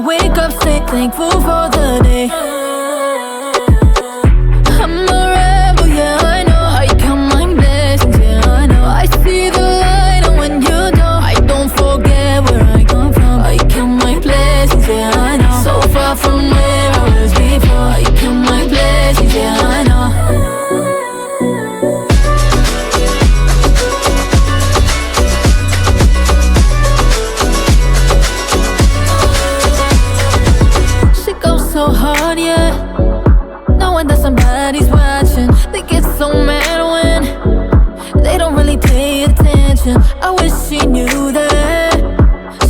wake up, stay thankful for the day. I'm a rebel, yeah, I know. I count my blessings, yeah, I know. I see the light, and when you don't, I don't forget where I come from. I count my blessings, yeah, I know. So far from where I was before. I count my blessings, yeah, I know. So hard, yeah, knowing that somebody's watching. They get so mad when they don't really pay attention. I wish she knew that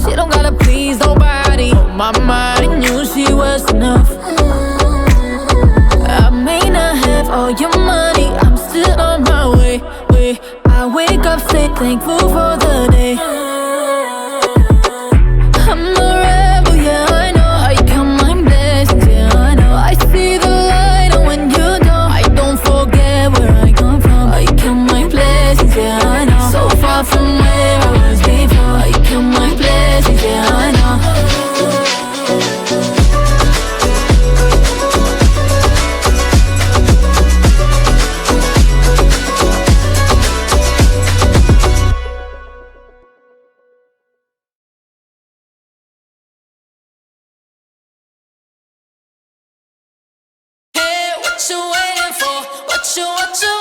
she don't gotta please nobody. On my mind, I knew she was enough. I may not have all your money, I'm still on my way. I wake up, stay thankful for the day. I'm a rebel, yeah, I know. I count my blessings, yeah, I know. I see the light, and when you don't, I don't forget where I come from. I count my blessings, yeah, I know. So far from where I was before. I count my blessings, yeah, I know. What you waiting for? What you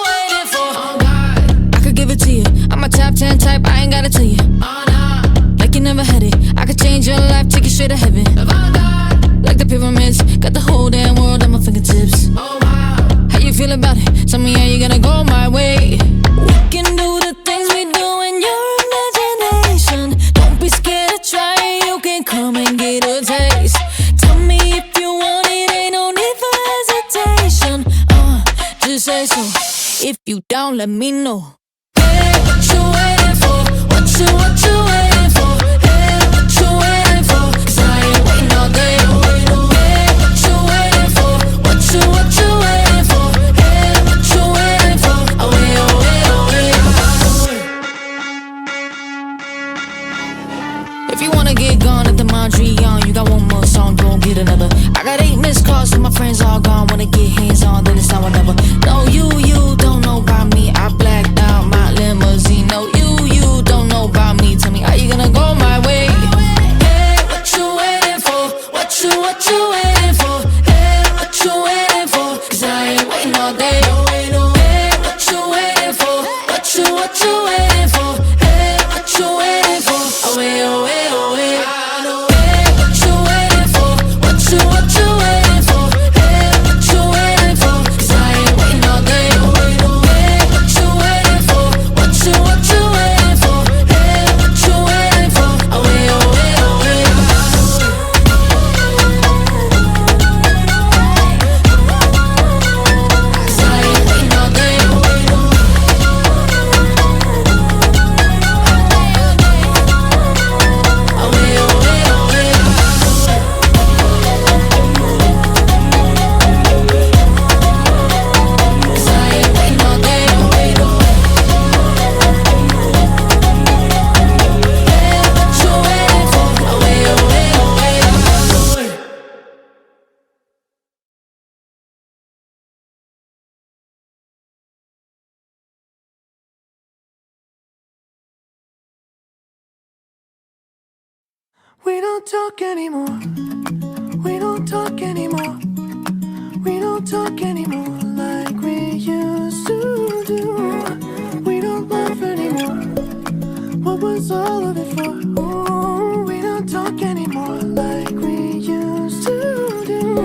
waiting for? Oh God, I could give it to you. I'm a top 10 type, I ain't gotta tell you. Oh nah, like you never had it. I could change your life, take you straight to heaven. If I die, like the pyramids, got the whole damn world at my fingertips. Oh wow, how you feel about it? Tell me how you gonna go my way. We can do the things we do in your imagination. Don't be scared to try it, you can come and get a taste. Tell me if you want it, ain't no need for hesitation. Just say so. If you down, let me know. Hey, what you waiting for? What you waiting for? Hey, what you waiting for? 'Cause I ain't waiting all day. Hey, what you waiting for? What you waiting for? Hey, what you waiting for? Oh wait, oh wait, oh wait. If you wanna get gone at the Mondrian, you got one more song, go and get another. I got 8 missed calls, so my friends all gone. Wanna get hands on, then it's now or never. No, you don't know about me. I blacked out my limousine. No, you don't know about me. Tell me, how you gonna go my way? Hey, what you waiting for? What you waiting for? Hey, what you waiting for? 'Cause I ain't waiting all day. Hey, what you waiting for? What you waiting for? Hey, what you waiting for? Oh wait, oh wait, oh wait. Hey, what you waiting for? What you waiting for? Hey, what you waiting for? 'Cause I ain't waiting all day. Hey, what you waiting for? What you waiting for? Hey, what you waiting for? Oh wait, oh wait, oh wait. 'Cause I ain't waiting all day. Oh wait, oh wait, oh wait. We don't talk anymore. We don't talk anymore. We don't talk anymore like we used to do. We don't laugh anymore. What was all of it for? Ooh, we don't talk anymore like we used to do.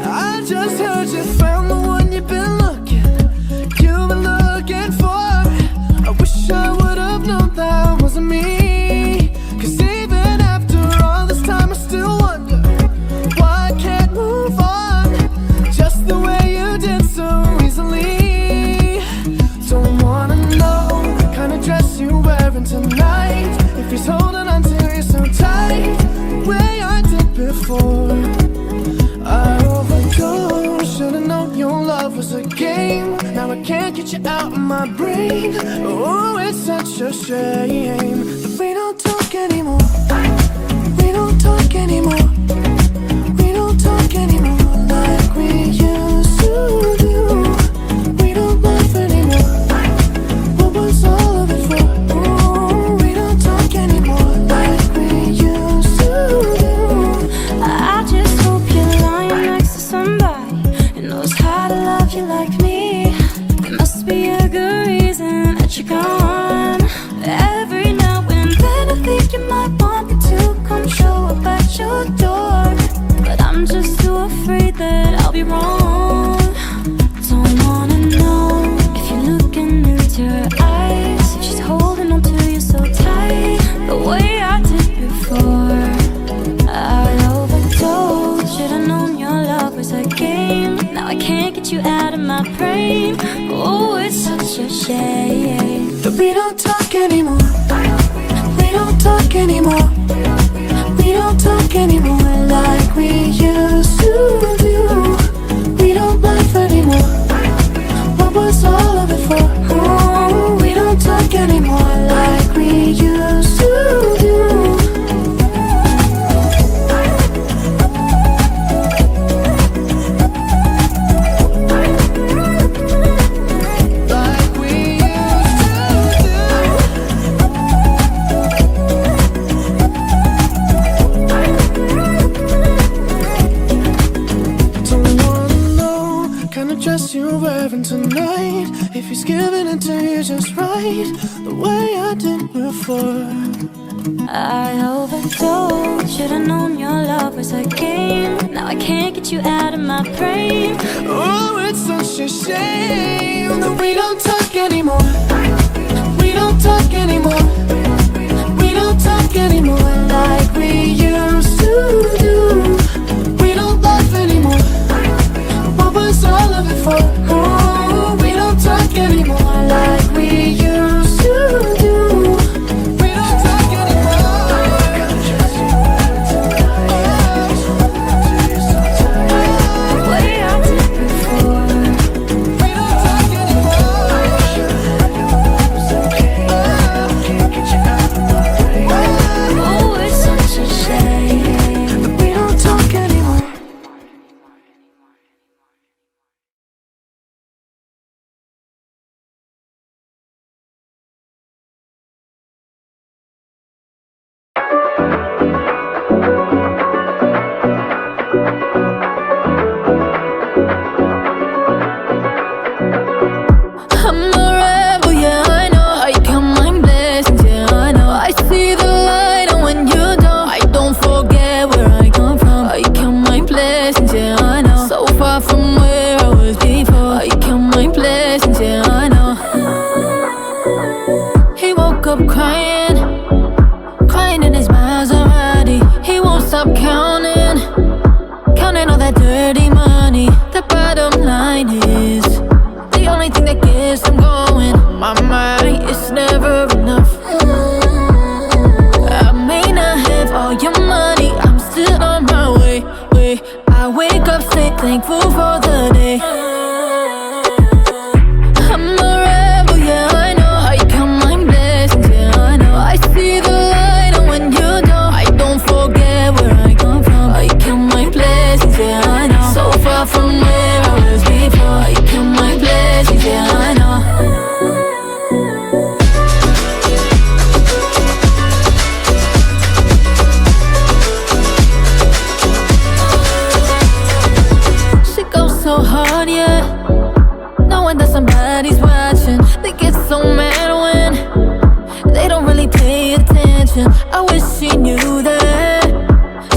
I just heard you found the one you've been looking for. I wish I would have known that wasn't me. 'Cause even after all this time I still wonder why I can't move on just the way you did so easily. Don't wanna know the kind of dress you're wearing tonight, if he's holding on to you so tight the way I did before. I overdosed, should've known your love was a game. Now I can't get you out of my brain. Oh, it's such a shame that we don't talk anymore. We don't talk anymore. shade. But we don't talk anymore. We don't talk anymore. We don't talk anymore like we used to do. We don't laugh anymore. What was all of it for? Oh, we don't talk anymore like we used to do. You're wearing tonight, if he's giving it to you just right, the way I did before. I overdosed, should've known your love was a game. Now I can't get you out of my brain. Oh, it's such a shame that we don't talk anymore. We don't talk anymore. We don't talk anymore like we used to do. We don't laugh anymore. What was all of it for? Oh, we don't talk anymore like we used to do. We don't talk anymore. The way I did before. We don't talk anymore. Can't get you out of my brain. Oh, it's such a shame. We don't talk anymore. I'm a rebel, yeah, I know. I count my blessings, yeah, I know. I see the light, and when you don't, I don't forget where I come from. I count my blessings, yeah, I know. So far from where I was before. I count my blessings, yeah, I know. He woke up crying, crying in his Maserati. He won't stop counting, counting all that dirty money. The bottom line is, the only thing that gets them going, my mind, it's never enough. I may not have all your money, I'm still on my way. I wake up, say thankful for the day. I'm a rebel, yeah, I know. I count my blessings, yeah, I know. I see the light, and when you don't, I don't forget where I come from. I count my blessings, yeah, I know. So far from where I was before. I count my blessings, yeah, I know. She goes so hard, yeah, knowing that somebody's watching. They get so mad when they don't really pay attention. I wish she knew that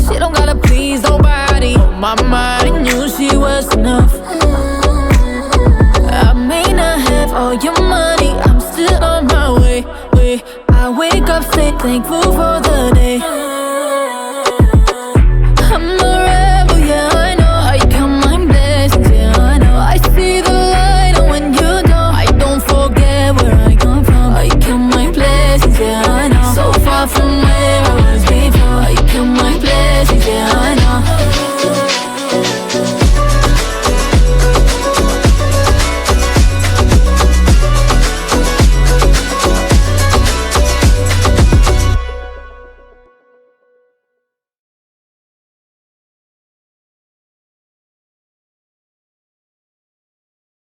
she don't gotta please nobody. Oh, my mind knew she was enough. I may not have all your money, I'm still on my way. I wake up, say thankful for the day.